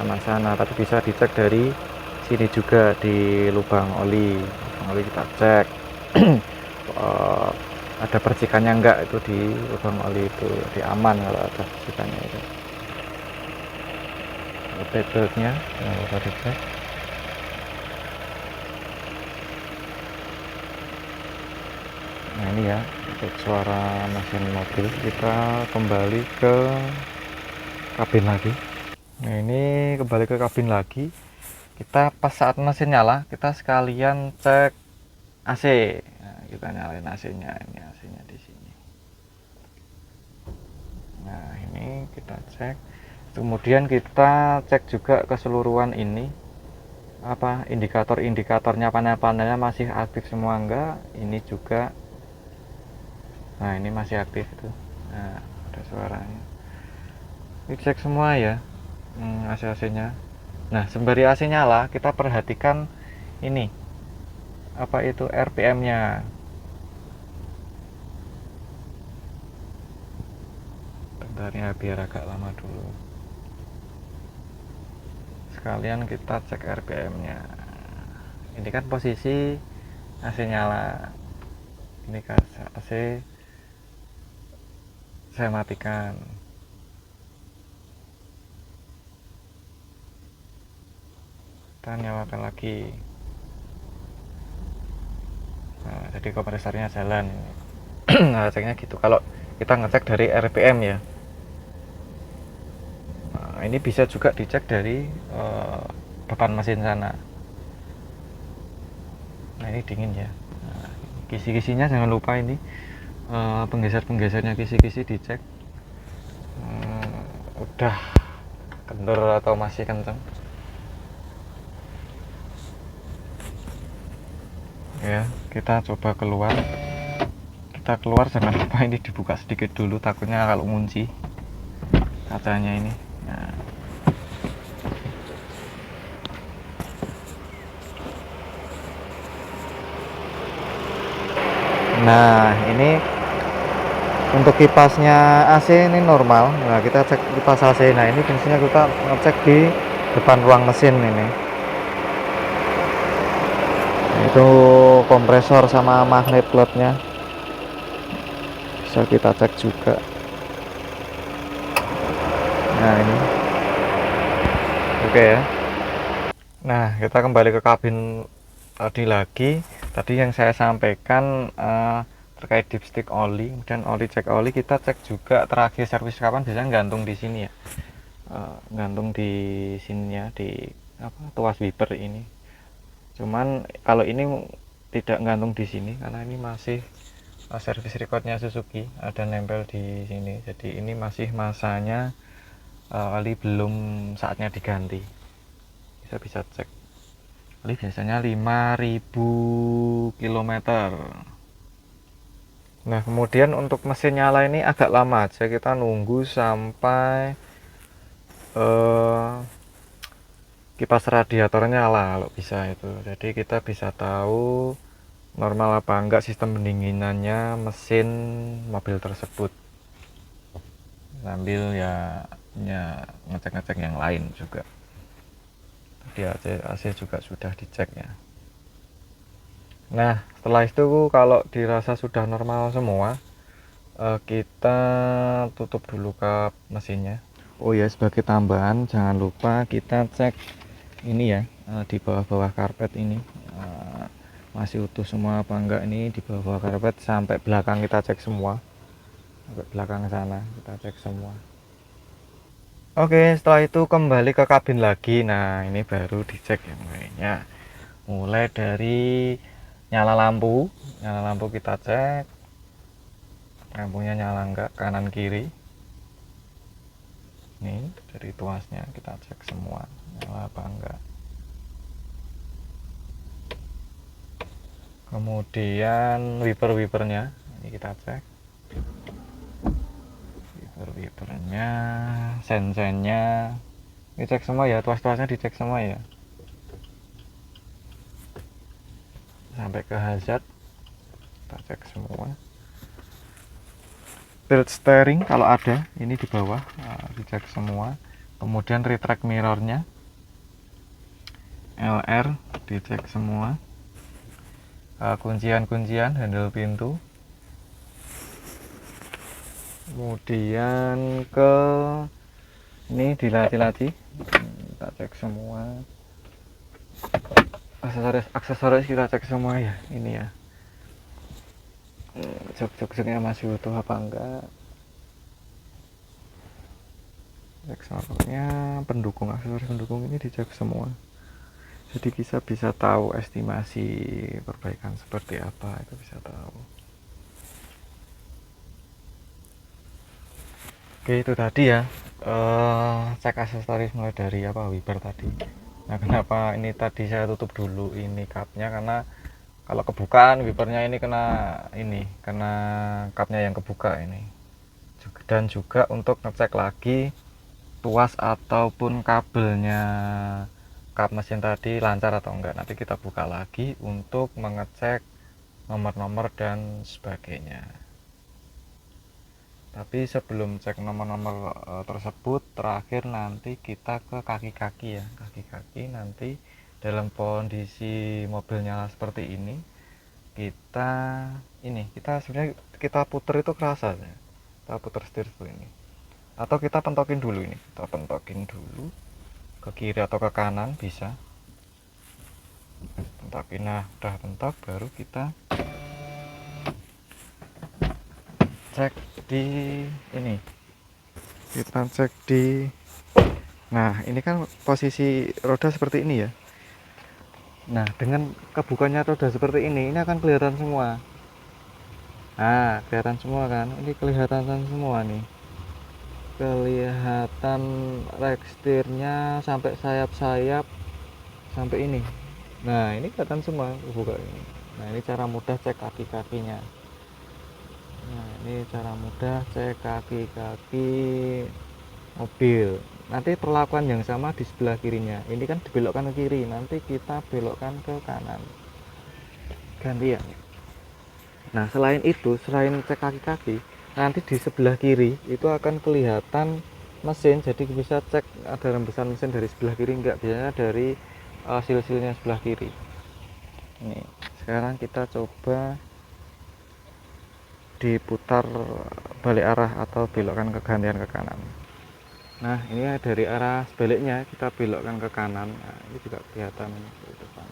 sama sana, tapi bisa dicek dari sini juga di lubang oli kita cek ada percikannya enggak itu di lubang oli, itu di aman kalau ada percikannya itu. Beltnya bisa dicek. Nah ini ya untuk suara mesin mobil. Kita kembali ke kabin lagi. Nah ini kembali ke kabin lagi, kita pas saat mesin nyala kita sekalian cek AC. Nah, kita nyalain AC-nya, ini AC-nya di sini. Nah ini kita cek, kemudian kita cek juga keseluruhan ini apa, indikatornya, panel-panelnya masih aktif semua enggak. Ini juga, nah ini masih aktif itu. Nah ada suaranya, dicek semua ya AC-nya. Nah sembari AC nyala kita perhatikan ini apa itu RPM-nya. Bentar ya biar agak lama dulu. sekalian kita cek RPM nya. Ini kan posisi AC nyala, ini kan AC saya matikan. Kita nyalakan lagi. Nah, jadi kompresornya jalan. Nah, ceknya gitu kalau kita ngecek dari RPM ya. Nah, ini bisa juga dicek dari depan mesin sana. Nah, ini dingin ya. Nah, kisi-kisinya jangan lupa ini penggeser-penggesernya kisi-kisi dicek. Udah kendor atau masih kenceng ya. Kita coba keluar, jangan lupa ini dibuka sedikit dulu, takutnya kalau ngunci kacanya ini. Nah, ini untuk kipasnya AC ini normal. Nah, kita cek kipas AC. Nah, ini fungsinya kita ngecek di depan ruang mesin ini. Itu kompresor sama magnet plotnya bisa kita cek juga. Nah, ini oke ya. Nah, kita kembali ke kabin tadi lagi. Tadi yang saya sampaikan terkait dipstick oli dan oli cek oli, kita cek juga terakhir servis kapan, biasanya gantung di sini ya. Gantung di sininya, di tuas wiper ini. Cuman kalau ini tidak gantung di sini karena ini masih servis recordnya Suzuki, ada nempel di sini. Jadi ini masih masanya oli belum saatnya diganti. Bisa cek. Oli biasanya 5000 km. Nah, kemudian untuk mesin nyala ini agak lama aja, kita nunggu sampai kipas radiatornya nyala kalau bisa itu. Jadi kita bisa tahu normal apa enggak sistem pendinginannya mesin mobil tersebut, sambil ya ngecek-ngecek yang lain juga. Tadi AC juga sudah dicek ya. Nah, setelah itu kalau dirasa sudah normal semua, kita tutup dulu kap mesinnya. Oh ya, sebagai tambahan jangan lupa kita cek ini ya, di bawah-bawah karpet ini masih utuh semua apa enggak. Ini di bawah karpet sampai belakang kita cek semua, sampai belakang sana kita cek semua. Oke, setelah itu kembali ke kabin lagi. Nah, ini baru dicek yang lainnya, mulai dari nyala lampu kita cek lampunya nyala enggak, kanan kiri. Ini dari tuasnya kita cek semua nyala apa enggak. Kemudian wipernya ini kita cek, wipernya, sen-sennya dicek semua ya, tuas-tuasnya dicek semua ya, sampai ke hazard kita cek semua. Tilt steering kalau ada ini di bawah, dicek semua. Kemudian retract mirrornya, LR dicek semua. Kuncian handle pintu. Kemudian ke ini di laci-laci kita cek semua. Aksesoris kita cek semua ya, ini ya, jok-joknya masih utuh apa enggak, cek semuanya. Aksesoris pendukung ini dicek semua, jadi kita bisa tahu estimasi perbaikan seperti apa, itu bisa tahu. Oke, itu tadi ya, cek aksesoris mulai dari wiper tadi. Nah, kenapa ini tadi saya tutup dulu ini kapnya, karena kalau kebukaan wipernya ini kena kapnya yang kebuka ini. Dan juga untuk ngecek lagi tuas ataupun kabelnya kap mesin tadi lancar atau enggak, nanti kita buka lagi untuk mengecek nomor-nomor dan sebagainya. Tapi sebelum cek nomor-nomor tersebut, terakhir nanti kita ke kaki-kaki ya. Kaki-kaki nanti dalam kondisi mobilnya seperti ini, kita sebenarnya kita puter itu kerasa ya. Kita puter setir seperti ini. Atau kita pentokin dulu ini. Kita pentokin dulu ke kiri atau ke kanan bisa. Pentokin, nah udah pentok baru kita cek di ini. Kita cek di, nah ini kan posisi roda seperti ini ya. Nah dengan kebukanya roda seperti ini akan kelihatan semua. Nah kelihatan semua kan, ini kelihatan semua nih, kelihatan rekstirnya sampai sayap-sayap sampai ini. Nah ini kelihatan semua buka ini. Nah ini cara mudah cek kaki-kakinya. Nah ini cara mudah cek kaki-kaki mobil. Nanti perlakuan yang sama di sebelah kirinya. Ini kan dibelokkan ke kiri, nanti kita belokkan ke kanan. Gantian. Nah selain itu, selain cek kaki-kaki, nanti di sebelah kiri itu akan kelihatan mesin. Jadi bisa cek ada rembesan mesin dari sebelah kiri enggak, biasanya dari sil-silnya sebelah kiri. Ini sekarang kita coba diputar balik arah atau belokkan ke gantian ke kanan. Nah ini dari arah sebaliknya kita belokkan ke kanan. Nah, ini juga kelihatan ke depan.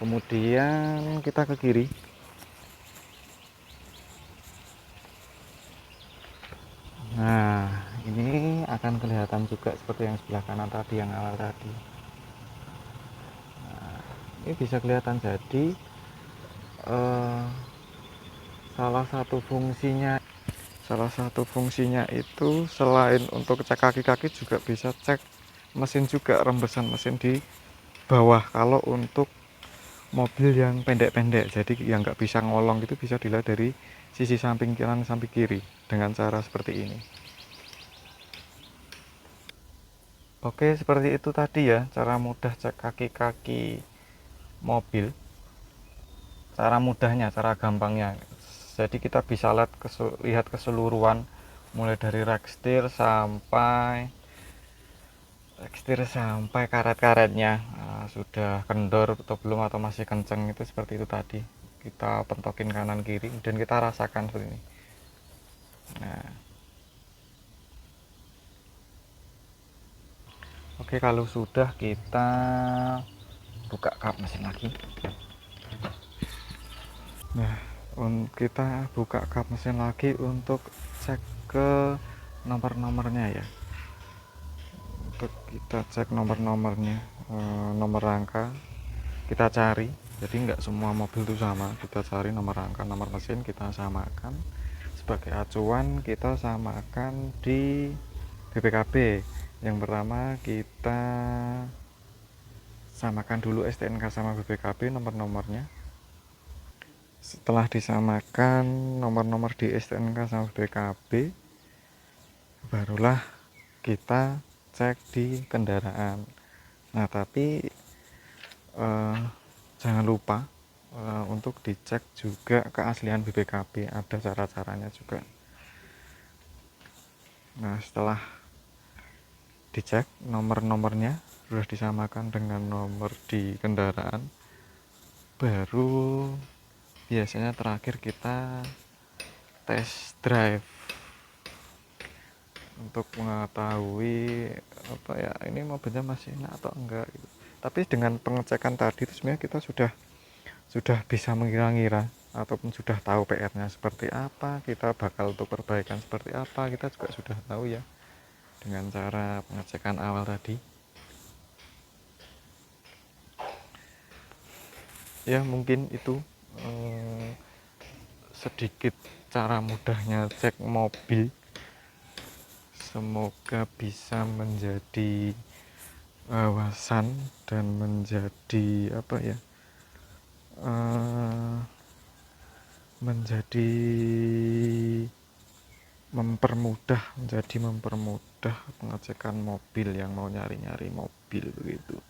Kemudian kita ke kiri. Nah ini akan kelihatan juga seperti yang sebelah kanan tadi, yang awal tadi. Nah, ini bisa kelihatan. Jadi salah satu fungsinya itu selain untuk cek kaki-kaki juga bisa cek mesin juga, rembesan mesin di bawah. Kalau untuk mobil yang pendek-pendek, jadi yang nggak bisa ngolong, itu bisa dilihat dari sisi samping kanan samping kiri dengan cara seperti ini. Oke, seperti itu tadi ya cara mudah cek kaki-kaki mobil. Cara mudahnya, cara gampangnya. Jadi kita bisa lihat keseluruhan mulai dari rekstir sampai karet-karetnya, sudah kendor atau belum atau masih kenceng, itu seperti itu tadi. Kita pentokin kanan kiri dan kita rasakan seperti ini. Nah, oke, kalau sudah kita buka kap mesin lagi. Nah, kita buka kap mesin lagi untuk cek ke nomor-nomornya ya. Untuk kita cek nomor-nomornya, nomor rangka kita cari. Jadi nggak semua mobil itu sama, kita cari nomor rangka, nomor mesin kita samakan. Sebagai acuan kita samakan di BPKB. Yang pertama kita samakan dulu STNK sama BPKB nomor-nomornya. Setelah disamakan nomor-nomor di STNK sama BPKB, barulah kita cek di kendaraan. Nah tapi jangan lupa untuk dicek juga keaslian BPKB, ada cara-caranya juga. Nah setelah dicek nomor-nomornya sudah disamakan dengan nomor di kendaraan, baru biasanya terakhir kita test drive untuk mengetahui apa ya, ini mobilnya masih enak atau enggak gitu. Tapi dengan pengecekan tadi itu sebenarnya kita sudah bisa mengira-ngira ataupun sudah tahu PR-nya seperti apa, kita bakal untuk perbaikan seperti apa, kita juga sudah tahu ya dengan cara pengecekan awal tadi. Ya mungkin itu sedikit cara mudahnya cek mobil. Semoga bisa menjadi wawasan dan menjadi apa ya, menjadi mempermudah pengecekan mobil yang mau nyari-nyari mobil begitu.